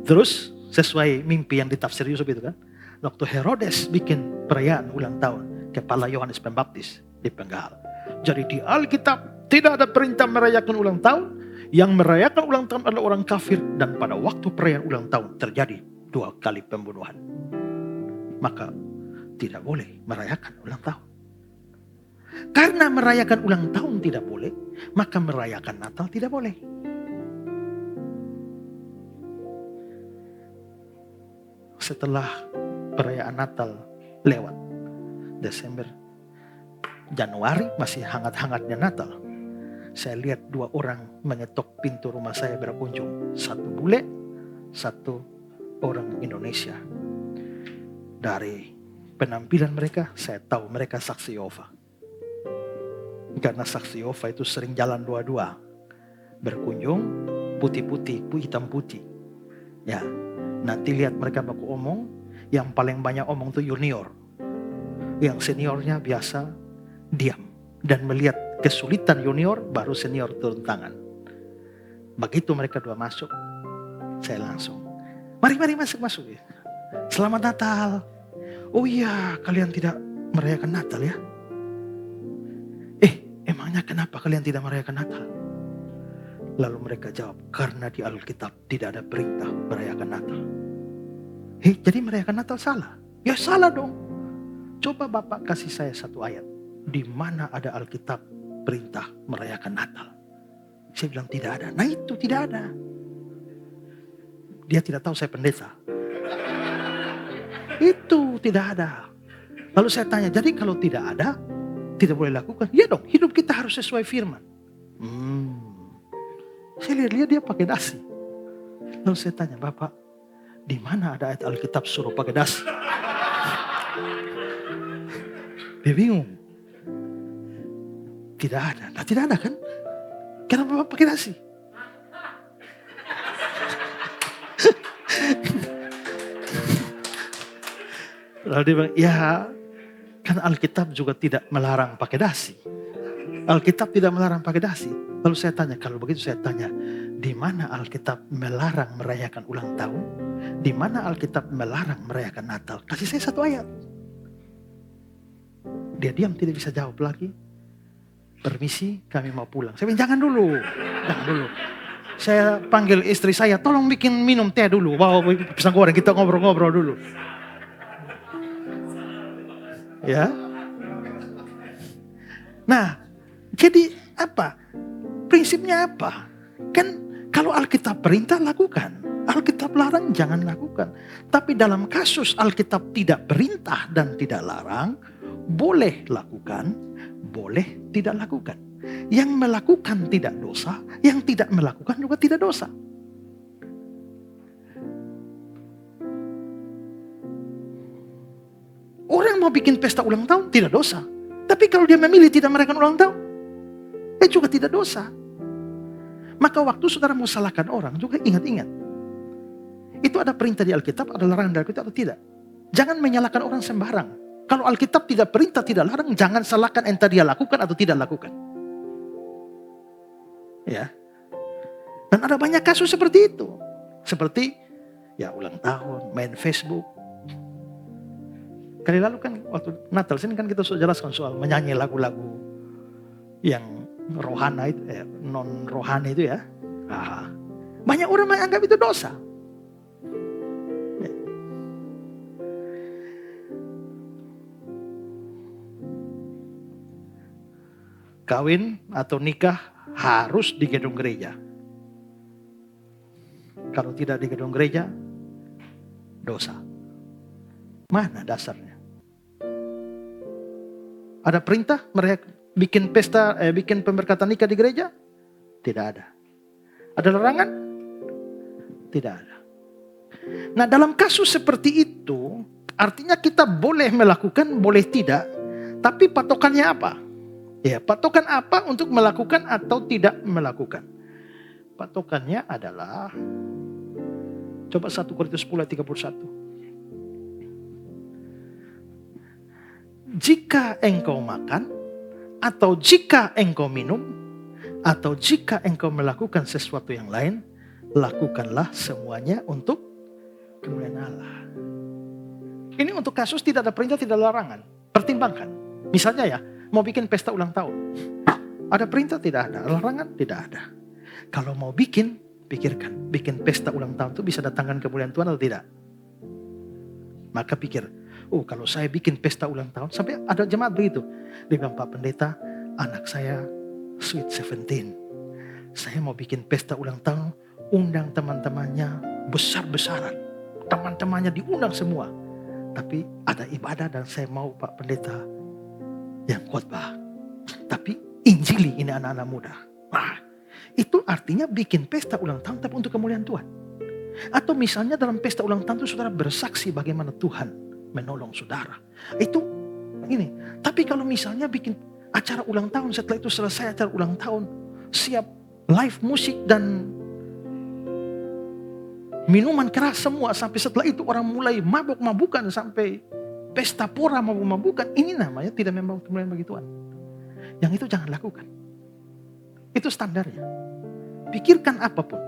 Terus sesuai mimpi yang ditafsir Yusuf itu kan. Waktu Herodes bikin perayaan ulang tahun, kepala Yohanes Pembaptis dipenggal. Jadi di Alkitab tidak ada perintah merayakan ulang tahun. Yang merayakan ulang tahun adalah orang kafir. Dan pada waktu perayaan ulang tahun terjadi 2 kali pembunuhan. Maka tidak boleh merayakan ulang tahun. Karena merayakan ulang tahun tidak boleh, maka merayakan Natal tidak boleh. Setelah perayaan Natal lewat, Desember, Januari masih hangat-hangatnya Natal. Saya lihat 2 orang mengetok pintu rumah saya berkunjung. 1 bule, 1 orang Indonesia. Dari penampilan mereka, saya tahu mereka saksi Yehova. Karena saksi Yehova itu sering jalan 2-2. Berkunjung, putih-putih, hitam putih. Ya, nanti lihat mereka baku omong, yang paling banyak omong itu junior. Yang seniornya biasa diam. Dan melihat kesulitan junior, baru senior turun tangan. Begitu mereka 2 masuk, saya langsung, mari masuk. Selamat Natal. Oh iya, kalian tidak merayakan Natal ya? Emangnya kenapa kalian tidak merayakan Natal? Lalu mereka jawab, karena di Alkitab tidak ada perintah merayakan Natal. Jadi merayakan Natal salah? Ya salah dong. Coba Bapak kasih saya 1 ayat. Di mana ada Alkitab perintah merayakan Natal? Saya bilang tidak ada. Nah itu tidak ada. Dia tidak tahu saya pendeta. Itu tidak ada. Lalu saya tanya, jadi kalau tidak ada, tidak boleh lakukan? Ya dong, hidup kita harus sesuai firman. Saya lihat dia pakai dasi. Lalu saya tanya, Bapak, di mana ada ayat Alkitab suruh pakai dasi? Dia bingung. Tidak ada. Nah, tidak ada kan? Kenapa Bapak pakai dasi? Lalu dia bilang, ya kan Alkitab juga tidak melarang pakai dasi. Alkitab tidak melarang pakai dasi. Lalu saya tanya, kalau begitu saya tanya, di mana Alkitab melarang merayakan ulang tahun? Di mana Alkitab melarang merayakan Natal? Kasih saya satu ayat. Dia diam, tidak bisa jawab lagi. Permisi, kami mau pulang. Saya bilang, jangan dulu. Saya panggil istri saya, tolong bikin minum teh dulu. Bawa pisang goreng, kita ngobrol-ngobrol dulu. Ya. Nah, jadi apa? Prinsipnya apa? Kan kalau Alkitab perintah, lakukan. Alkitab larang, jangan lakukan. Tapi dalam kasus Alkitab tidak perintah dan tidak larang, boleh lakukan, boleh tidak lakukan. Yang melakukan tidak dosa, yang tidak melakukan juga tidak dosa. Orang mau bikin pesta ulang tahun tidak dosa. Tapi kalau dia memilih tidak merayakan ulang tahun, juga tidak dosa. Maka waktu saudara mau salahkan orang juga ingat-ingat. Itu ada perintah di Alkitab, ada larangan di Alkitab atau tidak. Jangan menyalahkan orang sembarang. Kalau Alkitab tidak perintah, tidak larang, jangan salahkan entah dia lakukan atau tidak lakukan. Ya. Dan ada banyak kasus seperti itu. Seperti ya ulang tahun, main Facebook. Kali lalu kan waktu Natal sini kan kita sudah jelaskan soal menyanyi lagu-lagu yang rohana itu, non rohani itu ya. Banyak orang menganggap itu dosa. Ya. Kawin atau nikah harus di gedung gereja. Kalau tidak di gedung gereja, dosa. Mana dasarnya? Ada perintah mereka bikin pesta, bikin pemberkatan nikah di gereja? Tidak ada. Ada larangan? Tidak ada. Nah, dalam kasus seperti itu, artinya kita boleh melakukan, boleh tidak. Tapi patokannya apa? Ya, patokan apa untuk melakukan atau tidak melakukan? Patokannya adalah, coba 1 Korintus 10 ayat 31. Jika engkau makan, atau jika engkau minum, atau jika engkau melakukan sesuatu yang lain, lakukanlah semuanya untuk kemuliaan Allah. Ini untuk kasus tidak ada perintah, tidak ada larangan. Pertimbangkan. Misalnya ya, mau bikin pesta ulang tahun. Ada perintah? Tidak ada. Larangan? Tidak ada. Kalau mau bikin, pikirkan. Bikin pesta ulang tahun itu bisa datangkan kemuliaan Tuhan atau tidak? Maka pikir, kalau saya bikin pesta ulang tahun, sampai ada jemaat begitu. Dia bilang, Pak Pendeta, anak saya sweet 17. Saya mau bikin pesta ulang tahun, undang teman-temannya besar-besaran. Teman-temannya diundang semua. Tapi ada ibadah dan saya mau Pak Pendeta yang khotbah. Tapi injili ini anak-anak muda. Nah, itu artinya bikin pesta ulang tahun tapi untuk kemuliaan Tuhan. Atau misalnya dalam pesta ulang tahun itu saudara bersaksi bagaimana Tuhan menolong saudara. Itu ini. Tapi kalau misalnya bikin acara ulang tahun, setelah itu selesai acara ulang tahun, siap live musik dan minuman keras semua, sampai setelah itu orang mulai mabuk-mabukan sampai pesta pora mabuk-mabukan, ini namanya tidak membawa kemuliaan bagi Tuhan. Yang itu jangan lakukan. Itu standarnya. Pikirkan apapun.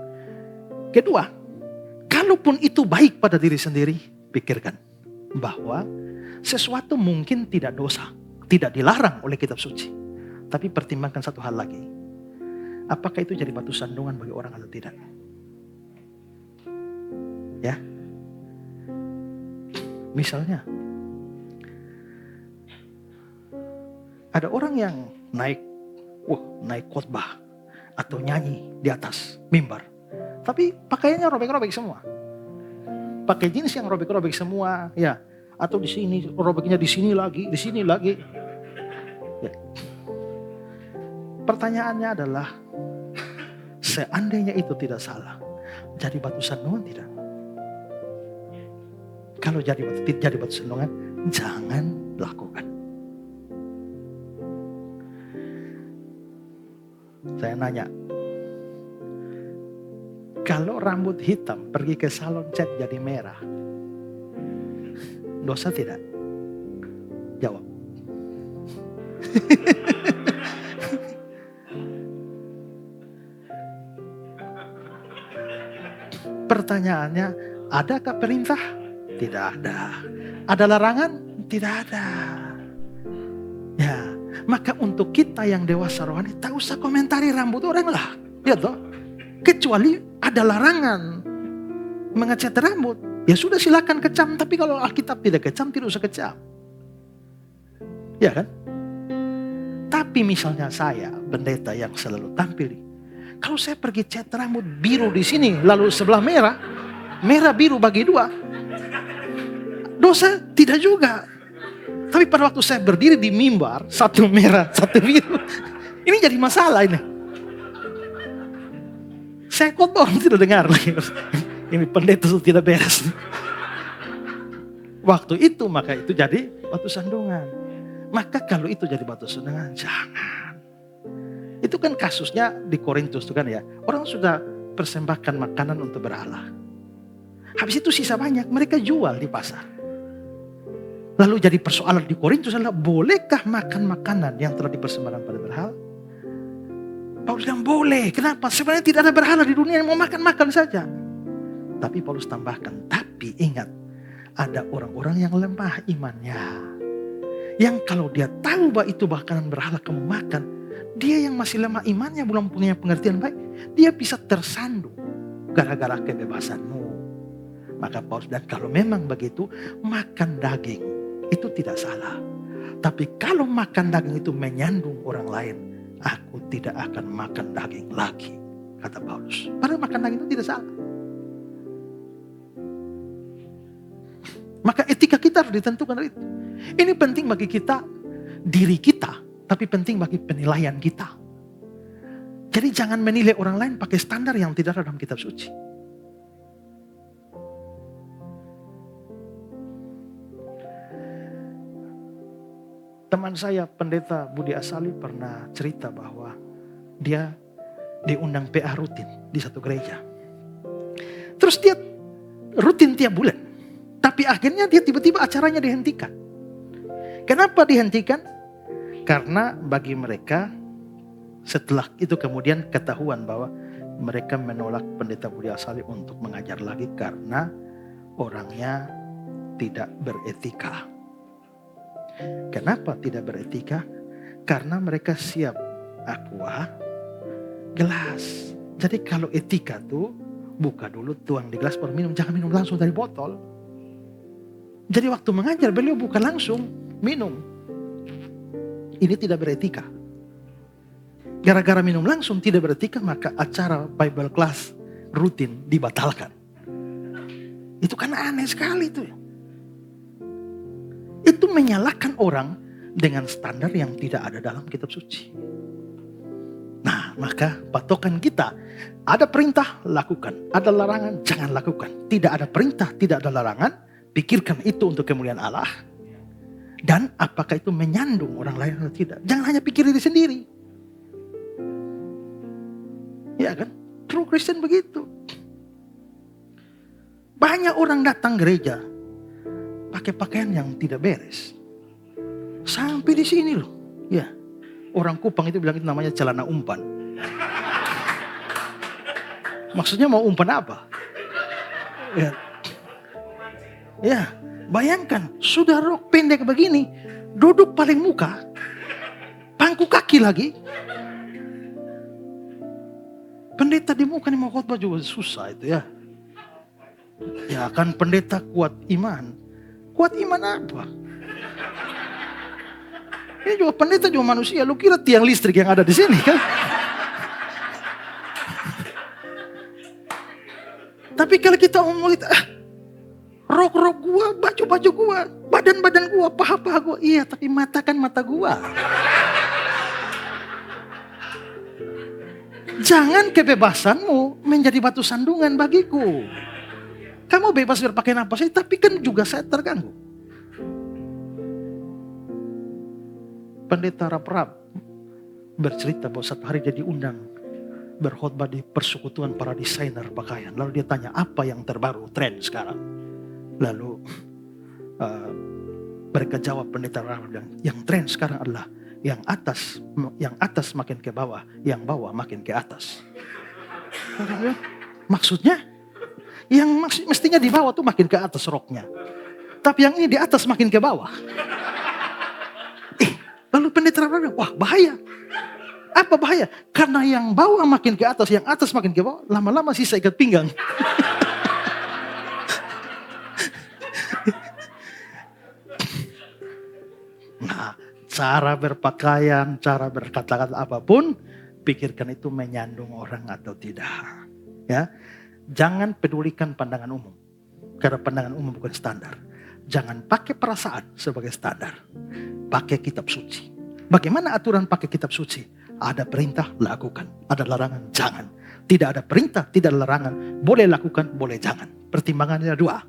Kedua, kalaupun itu baik pada diri sendiri, pikirkan bahwa sesuatu mungkin tidak dosa, tidak dilarang oleh kitab suci. Tapi pertimbangkan satu hal lagi. Apakah itu jadi batu sandungan bagi orang atau tidak? Ya. Misalnya ada orang yang naik khotbah atau nyanyi di atas mimbar, tapi pakaiannya robek-robek semua. Pakai jeans yang robek-robek semua, ya. Atau di sini robeknya, di sini lagi. Ya. Pertanyaannya adalah, seandainya itu tidak salah, jadi batu sandungan tidak? Kalau jadi batu sandungan, jangan lakukan. Saya nanya, kalau rambut hitam pergi ke salon cat jadi merah, dosa tidak? Jawab. pertanyaannya, adakah perintah? Tidak ada. Ada larangan? Tidak ada. Ya, maka untuk kita yang dewasa rohani, tak usah komentari rambut orang lah. Ya toh? Kecuali ada larangan mengecat rambut. Ya sudah, silakan kecam. Tapi kalau Alkitab tidak kecam, tidak usah kecam. Ya kan? Tapi misalnya saya, pendeta yang selalu tampil, kalau saya pergi cat rambut biru di sini, lalu sebelah merah, merah biru bagi dua, dosa tidak juga. Tapi pada waktu saya berdiri di mimbar, satu merah, satu biru, ini jadi masalah ini. Saya khotbah orang tidak dengar lagi. Ini pendeta itu tidak beres. Waktu itu maka itu jadi batu sandungan. Maka kalau itu jadi batu sandungan, jangan. Itu kan kasusnya di Korintus itu kan ya. Orang sudah persembahkan makanan untuk berhala. Habis itu sisa banyak, mereka jual di pasar. Lalu jadi persoalan di Korintus adalah, bolehkah makan makanan yang telah dipersembahkan pada berhala? Paulus bilang boleh. Kenapa? Sebenarnya tidak ada berhala di dunia yang mau makan saja. Tapi Paulus tambahkan, tapi ingat, ada orang-orang yang lemah imannya. Yang kalau dia tahu bahwa itu makanan berhala kamu makan, dia yang masih lemah imannya, belum punya pengertian baik, dia bisa tersandung gara-gara kebebasanmu. Maka Paulus bilang, kalau memang begitu, makan daging itu tidak salah. Tapi kalau makan daging itu menyandung orang lain, aku tidak akan makan daging lagi, kata Paulus. Padahal makan daging itu tidak salah. Maka etika kita harus ditentukan dari itu. Ini penting bagi kita, diri kita, tapi penting bagi penilaian kita. Jadi jangan menilai orang lain pakai standar yang tidak ada dalam kitab suci. Teman saya pendeta Budi Asali pernah cerita bahwa dia diundang PA rutin di satu gereja. Terus dia rutin tiap bulan. Tapi akhirnya dia tiba-tiba acaranya dihentikan. Kenapa dihentikan? Karena bagi mereka setelah itu kemudian ketahuan bahwa mereka menolak pendeta Budi Asali untuk mengajar lagi karena orangnya tidak beretika. Kenapa tidak beretika? Karena mereka siap aqua gelas. Jadi kalau etika tuh buka dulu, tuang di gelas baru minum, jangan minum langsung dari botol. Jadi waktu mengajar beliau bukan langsung minum. Ini tidak beretika. Gara-gara minum langsung tidak beretika, maka acara Bible class rutin dibatalkan. Itu kan aneh sekali itu. Itu menyalahkan orang dengan standar yang tidak ada dalam kitab suci. Nah, maka patokan kita, ada perintah, lakukan. Ada larangan, jangan lakukan. Tidak ada perintah, tidak ada larangan, pikirkan itu untuk kemuliaan Allah. Dan apakah itu menyandung orang lain atau tidak. Jangan hanya pikir diri sendiri. Ya kan? True Christian begitu. Banyak orang datang gereja pakai pakaian yang tidak beres. Sampai di sini loh. Ya. Orang Kupang itu bilang itu namanya celana umpan. Maksudnya mau umpan apa? Ya. Ya, bayangkan sudah rok pendek begini, duduk paling muka, pangku kaki lagi. Pendeta di muka nih mau khotbah juga susah itu ya. Ya kan pendeta kuat iman. Kuat iman apa? Ini juga pendeta juga manusia. Lu kira tiang listrik yang ada di sini kan? Tapi kalau kita ngomong itu, rok-rok gua, baju-baju gua, badan-badan gua, paha-paha gua. Iya, tapi mata kan mata gua. Jangan kebebasanmu menjadi batu sandungan bagiku. Kamu bebas berpakaian apa saja, tapi kan juga saya terganggu. Pendeta Rap-Rap bercerita bahwa satu hari dia diundang berkhotbah di persekutuan para desainer pakaian. Lalu dia tanya, apa yang terbaru, tren sekarang? Lalu mereka jawab, pendeta Rap bilang, yang tren sekarang adalah yang atas makin ke bawah, yang bawah makin ke atas. Maksudnya, Yang mestinya di bawah tuh makin ke atas roknya. Tapi yang ini di atas makin ke bawah. Lalu pendeta bilang, wah bahaya. Apa bahaya? Karena yang bawah makin ke atas, yang atas makin ke bawah, lama-lama sisa ikat pinggang. Nah, cara berpakaian, cara berkata-kata apapun, pikirkan itu menyandung orang atau tidak. Ya, jangan pedulikan pandangan umum, karena pandangan umum bukan standar. Jangan pakai perasaan sebagai standar. Pakai kitab suci. Bagaimana aturan pakai kitab suci? Ada perintah, lakukan. Ada larangan, jangan. Tidak ada perintah, tidak ada larangan. Boleh lakukan, boleh jangan. Pertimbangannya dua.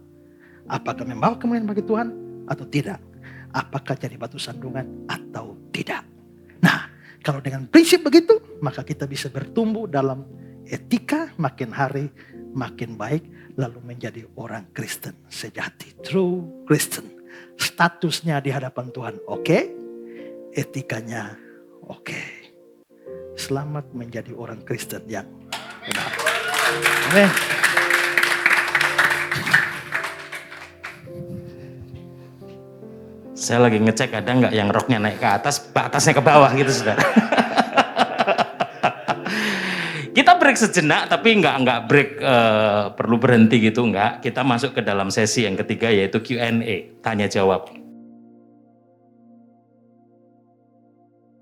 Apakah membawa kemuliaan bagi Tuhan atau tidak? Apakah jadi batu sandungan atau tidak? Nah, kalau dengan prinsip begitu, maka kita bisa bertumbuh dalam etika makin hari makin baik, lalu menjadi orang Kristen sejati, true Kristen. Statusnya di hadapan Tuhan oke, etikanya oke. Selamat menjadi orang Kristen yang benar. Amin. Saya lagi ngecek ada nggak yang roknya naik ke atasnya ke bawah gitu, saudara. Kita break sejenak, tapi nggak break perlu berhenti gitu, nggak. Kita masuk ke dalam sesi yang ketiga, yaitu Q&A, tanya jawab.